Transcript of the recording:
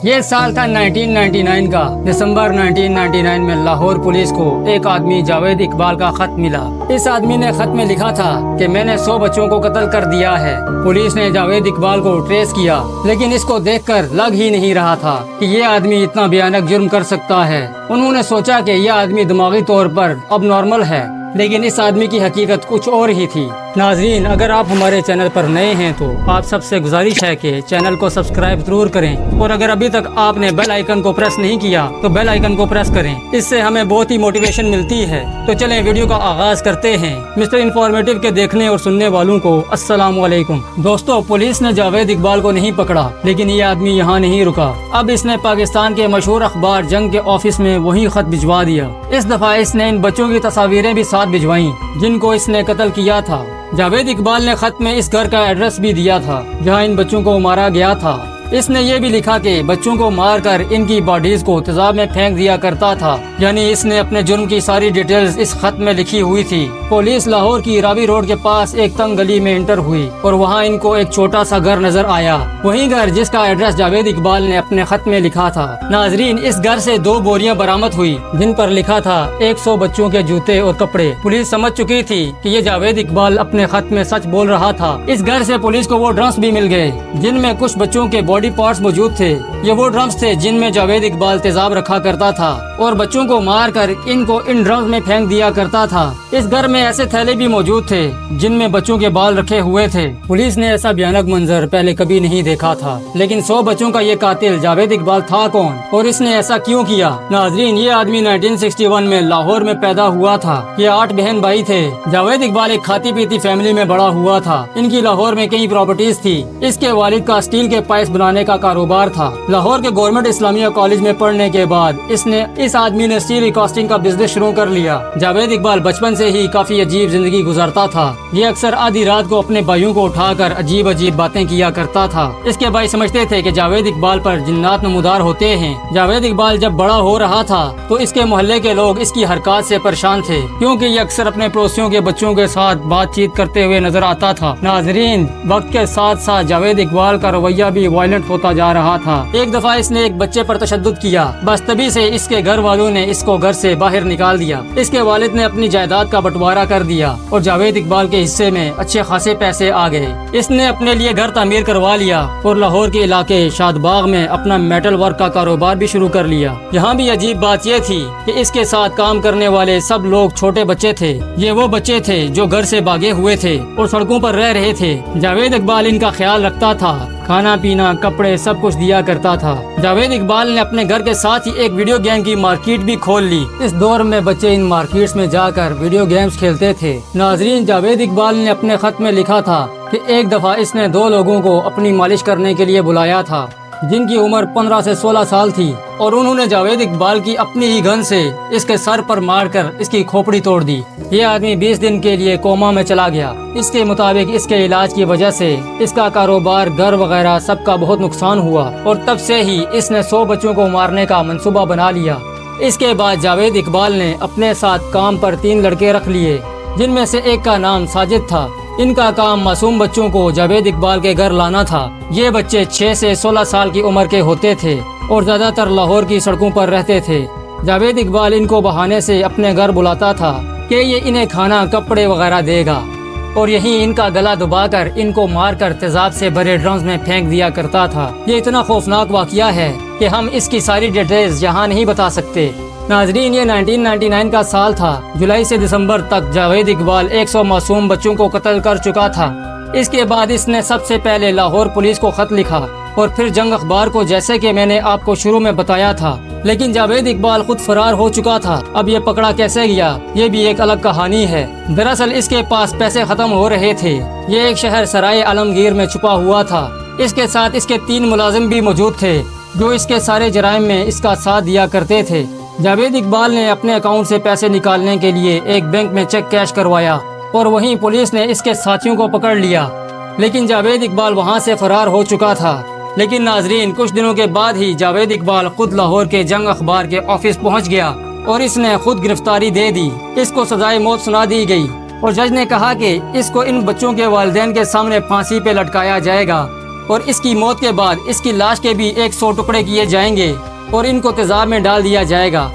یہ سال تھا 1999 کا۔ دسمبر 1999 میں لاہور پولیس کو ایک آدمی جاوید اقبال کا خط ملا۔ اس آدمی نے خط میں لکھا تھا کہ میں نے 100 بچوں کو قتل کر دیا ہے۔ پولیس نے جاوید اقبال کو ٹریس کیا، لیکن اس کو دیکھ کر لگ ہی نہیں رہا تھا کہ یہ آدمی اتنا بھیانک جرم کر سکتا ہے۔ انہوں نے سوچا کہ یہ آدمی دماغی طور پر اب نارمل ہے، لیکن اس آدمی کی حقیقت کچھ اور ہی تھی۔ ناظرین، اگر آپ ہمارے چینل پر نئے ہیں تو آپ سب سے گزارش ہے کہ چینل کو سبسکرائب ضرور کریں، اور اگر ابھی تک آپ نے بیل آئیکن کو پریس نہیں کیا تو بیل آئیکن کو پریس کریں، اس سے ہمیں بہت ہی موٹیویشن ملتی ہے۔ تو چلیں ویڈیو کا آغاز کرتے ہیں۔ مسٹر انفارمیٹو کے دیکھنے اور سننے والوں کو السلام علیکم۔ دوستو، پولیس نے جاوید اقبال کو نہیں پکڑا، لیکن یہ آدمی یہاں نہیں رکا۔ اب اس نے پاکستان کے مشہور اخبار جنگ کے آفس میں وہی خط بھجوا دیا۔ اس دفعہ اس نے ان بچوں کی تصاویریں بھی ساتھ بھجوائیں جن کو اس نے قتل کیا تھا۔ جاوید اقبال نے خط میں اس گھر کا ایڈریس بھی دیا تھا جہاں ان بچوں کو مارا گیا تھا۔ اس نے یہ بھی لکھا کہ بچوں کو مار کر ان کی باڈیز کو تیزاب میں پھینک دیا کرتا تھا، یعنی اس نے اپنے جرم کی ساری ڈیٹیلز اس خط میں لکھی ہوئی تھی۔ پولیس لاہور کی راوی روڈ کے پاس ایک تنگ گلی میں انٹر ہوئی اور وہاں ان کو ایک چھوٹا سا گھر نظر آیا، وہی گھر جس کا ایڈریس جاوید اقبال نے اپنے خط میں لکھا تھا۔ ناظرین، اس گھر سے 2 بوریاں برآمد ہوئی جن پر لکھا تھا 100 بچوں کے جوتے اور کپڑے۔ پولیس سمجھ چکی تھی کہ یہ جاوید اقبال اپنے خط میں سچ بول رہا تھا۔ اس گھر سے پولیس کو وہ ڈرمس بھی مل گئے جن میں کچھ بچوں کے باڈی پارٹس موجود تھے۔ یہ وہ ڈرمس تھے جن میں جاوید اقبال تیزاب رکھا کرتا تھا اور بچوں کو مار کر ان کو ان ڈرمس میں پھینک دیا کرتا تھا۔ اس گھر میں ایسے تھیلے بھی موجود تھے جن میں بچوں کے بال رکھے ہوئے تھے۔ پولیس نے ایسا بھیانک منظر پہلے کبھی نہیں دیکھا تھا، لیکن 100 بچوں کا یہ قاتل جاوید اقبال تھا کون اور اس نے ایسا کیوں کیا؟ ناظرین، یہ آدمی 1961 میں لاہور میں پیدا ہوا تھا۔ یہ 8 بہن بھائی تھے۔ جاوید اقبال ایک کھاتی پیتی فیملی میں بڑا ہوا تھا۔ ان کی لاہور میں کئی پراپرٹیز تھی۔ اس کے والد کا اسٹیل کے پائپس بنانے کا کاروبار تھا۔ لاہور کے گورنمنٹ اسلامیہ کالج میں پڑھنے کے بعد اس آدمی نے اسٹیل ریکاسٹنگ کا بزنس شروع کر لیا۔ جاوید اقبال بچپن سے ہی کافی عجیب زندگی گزارتا تھا۔ یہ اکثر آدھی رات کو اپنے بھائیوں کو اٹھا کر عجیب باتیں کیا کرتا تھا۔ اس کے بھائی سمجھتے تھے کہ جاوید اقبال پر جنات نمودار ہوتے ہیں۔ جاوید اقبال جب بڑا ہو رہا تھا تو اس کے محلے کے لوگ اس کی حرکات سے پریشان تھے، کیونکہ یہ اکثر اپنے پڑوسیوں کے بچوں کے ساتھ بات چیت کرتے ہوئے نظر آتا تھا۔ ناظرین، وقت کے ساتھ ساتھ جاوید اقبال کا رویہ بھی وائلنٹ ہوتا جا رہا تھا۔ ایک دفعہ اس نے ایک بچے پر تشدد کیا، بس تبھی سے اس کے گھر والوں نے اس کو گھر سے باہر نکال دیا۔ اس کے والد نے اپنی جائیداد کا بٹوارا کر دیا اور جاوید اقبال کے حصے میں اچھے خاصے پیسے آ گئے۔ اس نے اپنے لیے گھر تعمیر کروا لیا اور لاہور کے علاقے شاد باغ میں اپنا میٹل ورک کا کاروبار بھی شروع کر لیا۔ یہاں بھی عجیب بات یہ تھی کہ اس کے ساتھ کام کرنے والے سب لوگ چھوٹے بچے تھے۔ یہ وہ بچے تھے جو گھر سے بھاگے ہوئے تھے اور سڑکوں پر رہ رہے تھے۔ جاوید اقبال ان کا خیال رکھتا تھا، کھانا پینا کپڑے سب کچھ دیا کرتا تھا۔ جاوید اقبال نے اپنے گھر کے ساتھ ہی ایک ویڈیو گیم کی مارکیٹ بھی کھول لی۔ اس دور میں بچے ان مارکیٹس میں جا کر ویڈیو گیمز کھیلتے تھے۔ ناظرین، جاوید اقبال نے اپنے خط میں لکھا تھا کہ ایک دفعہ اس نے 2 لوگوں کو اپنی مالش کرنے کے لیے بلایا تھا جن کی عمر 15 سے 16 سال تھی، اور انہوں نے جاوید اقبال کی اپنی ہی گن سے اس کے سر پر مار کر اس کی کھوپڑی توڑ دی۔ یہ آدمی 20 دن کے لیے کوما میں چلا گیا۔ اس کے مطابق اس کے علاج کی وجہ سے اس کا کاروبار، گھر وغیرہ سب کا بہت نقصان ہوا، اور تب سے ہی اس نے 100 بچوں کو مارنے کا منصوبہ بنا لیا۔ اس کے بعد جاوید اقبال نے اپنے ساتھ کام پر 3 لڑکے رکھ لیے جن میں سے ایک کا نام ساجد تھا۔ ان کا کام معصوم بچوں کو جاوید اقبال کے گھر لانا تھا۔ یہ بچے 6 سے 16 سال کی عمر کے ہوتے تھے اور زیادہ تر لاہور کی سڑکوں پر رہتے تھے۔ جاوید اقبال ان کو بہانے سے اپنے گھر بلاتا تھا کہ یہ انہیں کھانا کپڑے وغیرہ دے گا، اور یہیں ان کا گلا دبا کر ان کو مار کر تیزاب سے بھرے ڈرمز میں پھینک دیا کرتا تھا۔ یہ اتنا خوفناک واقعہ ہے کہ ہم اس کی ساری ڈیٹیلز یہاں نہیں بتا سکتے۔ ناظرین، یہ 1999 کا سال تھا۔ جولائی سے دسمبر تک جاوید اقبال 100 معصوم بچوں کو قتل کر چکا تھا۔ اس کے بعد اس نے سب سے پہلے لاہور پولیس کو خط لکھا اور پھر جنگ اخبار کو، جیسے کہ میں نے آپ کو شروع میں بتایا تھا۔ لیکن جاوید اقبال خود فرار ہو چکا تھا۔ اب یہ پکڑا کیسے گیا، یہ بھی ایک الگ کہانی ہے۔ دراصل اس کے پاس پیسے ختم ہو رہے تھے۔ یہ ایک شہر سرائے عالمگیر میں چھپا ہوا تھا۔ اس کے ساتھ اس کے 3 ملازم بھی موجود تھے جو اس کے سارے جرائم میں اس کا ساتھ دیا کرتے تھے۔ جاوید اقبال نے اپنے اکاؤنٹ سے پیسے نکالنے کے لیے ایک بینک میں چیک کیش کروایا اور وہیں پولیس نے اس کے ساتھیوں کو پکڑ لیا، لیکن جاوید اقبال وہاں سے فرار ہو چکا تھا۔ لیکن ناظرین، کچھ دنوں کے بعد ہی جاوید اقبال خود لاہور کے جنگ اخبار کے آفس پہنچ گیا اور اس نے خود گرفتاری دے دی۔ اس کو سزائے موت سنا دی گئی اور جج نے کہا کہ اس کو ان بچوں کے والدین کے سامنے پھانسی پہ لٹکایا جائے گا۔ اور اس کی موت کے بعد اس کی لاش کے بھی 100 ٹکڑے کیے جائیں گے اور ان کو تیزاب میں ڈال دیا جائے گا۔